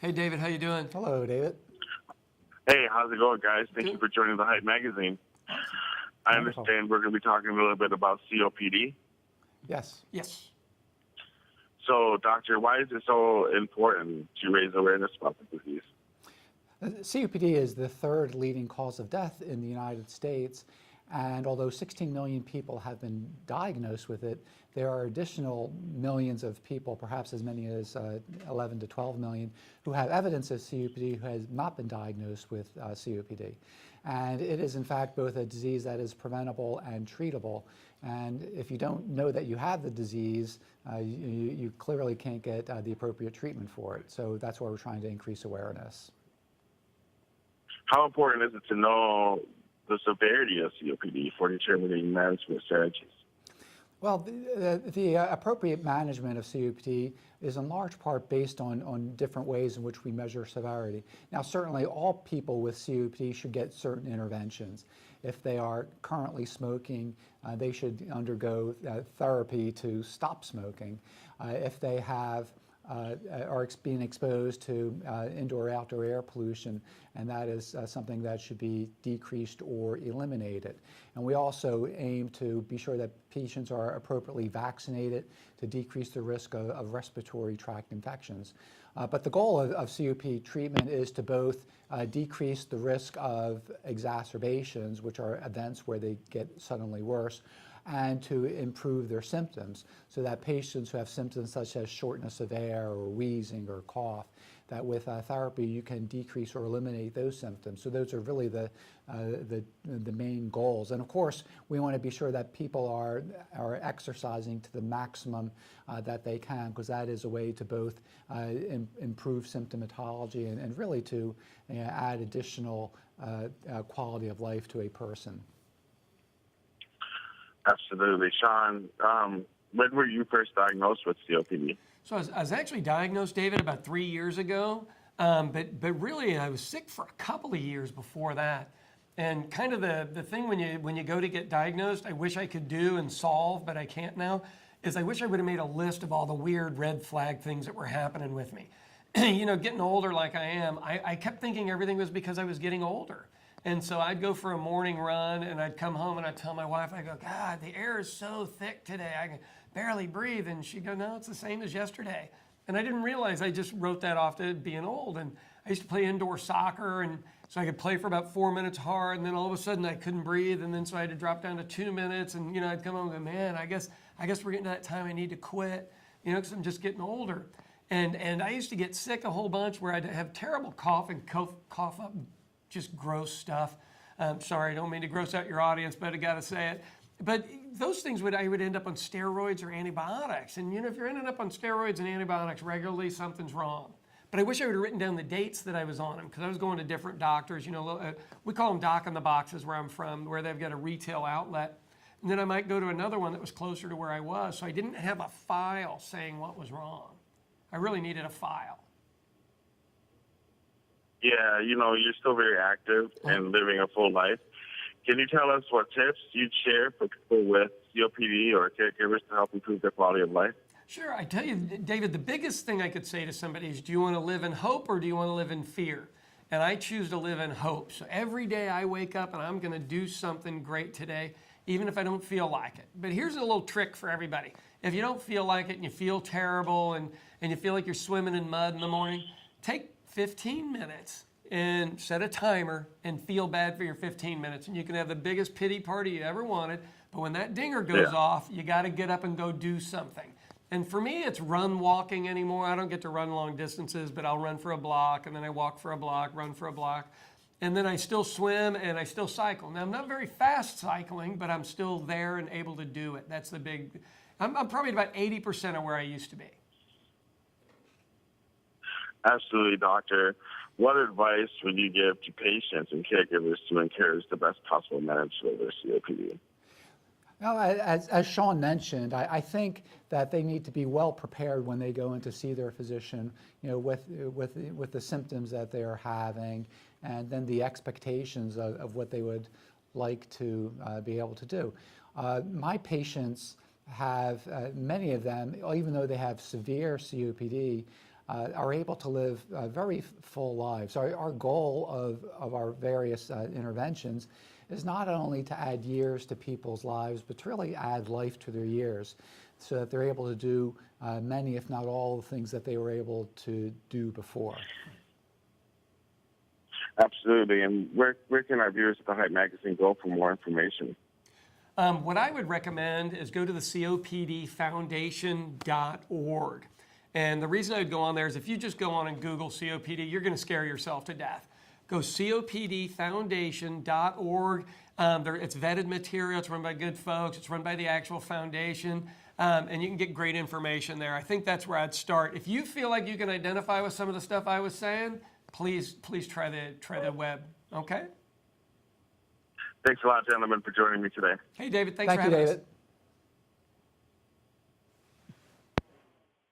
Hey, David, how you doing? Hello, David. Hey, how's it going, guys? Thank you Good. for joining the Hype Magazine. Awesome. I Wonderful. understand we're going to be talking a little bit about COPD. Yes. Yes. So, doctor, why is it so important to raise awareness about the disease? COPD is the third leading cause of death in the United States. And although 16 million people have been diagnosed with it, there are additional millions of people, perhaps as many as 11 to 12 million, who have evidence of COPD who has not been diagnosed with COPD. And it is, in fact, both a disease that is preventable and treatable. And if you don't know that you have the disease, you clearly can't get the appropriate treatment for it. So that's why we're trying to increase awareness. How important is it to know the severity of COPD for determining management strategies? Well, the appropriate management of COPD is in large part based on different ways in which we measure severity. Now, certainly all people with COPD should get certain interventions. If they are currently smoking, they should undergo therapy to stop smoking. If they have are being exposed to indoor-outdoor air pollution, and that is something that should be decreased or eliminated. And we also aim to be sure that patients are appropriately vaccinated to decrease the risk of respiratory tract infections. But the goal of COPD treatment is to both decrease the risk of exacerbations, which are events where they get suddenly worse, and to improve their symptoms so that patients who have symptoms such as shortness of air or wheezing or cough, that with therapy you can decrease or eliminate those symptoms. So those are really the main goals. And of course, we want to be sure that people are exercising to the maximum that they can, because that is a way to both improve symptomatology and really to add additional quality of life to a person. Absolutely. Sean, when were you first diagnosed with COPD? So I was actually diagnosed, David, about 3 years ago. But really, I was sick for a couple of years before that. And kind of the thing when you go to get diagnosed, I wish I could do and solve, but I can't now, is I wish I would have made a list of all the weird red flag things that were happening with me. You know, getting older like I am, I kept thinking everything was because I was getting older. And so I'd go for a morning run and I'd come home and I'd tell my wife, I go, God, the air is so thick today, I can barely breathe. And she'd go, no, it's the same as yesterday. And I didn't realize I just wrote that off to being old. And I used to play indoor soccer, and so I could play for about 4 minutes hard, and then all of a sudden I couldn't breathe, and then so I had to drop down to 2 minutes, and I'd come home and go, man, I guess we're getting to that time I need to quit, because I'm just getting older. And I used to get sick a whole bunch where I'd have terrible cough and cough up just gross stuff. Sorry, I don't mean to gross out your audience, but I got to say it. But those things I would end up on steroids or antibiotics. And if you're ending up on steroids and antibiotics regularly, something's wrong. But I wish I would have written down the dates that I was on them, because I was going to different doctors. We call them doc in the boxes where I'm from, where they've got a retail outlet. And then I might go to another one that was closer to where I was. So I didn't have a file saying what was wrong. I really needed a file. Yeah, you're still very active and living a full life. Can you tell us what tips you'd share for people with COPD or caregivers to help improve their quality of life? Sure. I tell you, David, the biggest thing I could say to somebody is, do you want to live in hope or do you want to live in fear? And I choose to live in hope. So every day I wake up and I'm going to do something great today, even if I don't feel like it. But here's a little trick for everybody. If you don't feel like it and you feel terrible and you feel like you're swimming in mud in the morning, take 15 minutes and set a timer and feel bad for your 15 minutes. And you can have the biggest pity party you ever wanted. But when that dinger goes off, you got to get up and go do something. And for me, it's walking anymore. I don't get to run long distances, but I'll run for a block, and then I walk for a block, run for a block. And then I still swim and I still cycle. Now, I'm not very fast cycling, but I'm still there and able to do it. That's the big, I'm probably about 80% of where I used to be. Absolutely, doctor. What advice would you give to patients and caregivers to encourage the best possible management of their COPD? Well, as Sean mentioned, I think that they need to be well prepared when they go in to see their physician, with the symptoms that they are having, and then the expectations of what they would like to be able to do. My patients have, many of them, even though they have severe COPD, are able to live very full lives. Our goal of our various interventions is not only to add years to people's lives, but to really add life to their years so that they're able to do many, if not all, the things that they were able to do before. Absolutely. And where can our viewers at the Hype Magazine go for more information? What I would recommend is go to the COPDfoundation.org. And the reason I would go on there is if you just go on and Google COPD, you're going to scare yourself to death. Go COPDfoundation.org. It's vetted material. It's run by good folks. It's run by the actual foundation. And you can get great information there. I think that's where I'd start. If you feel like you can identify with some of the stuff I was saying, please try the web. Okay? Thanks a lot, gentlemen, for joining me today. Hey, David, thanks Thank for you, having us. David.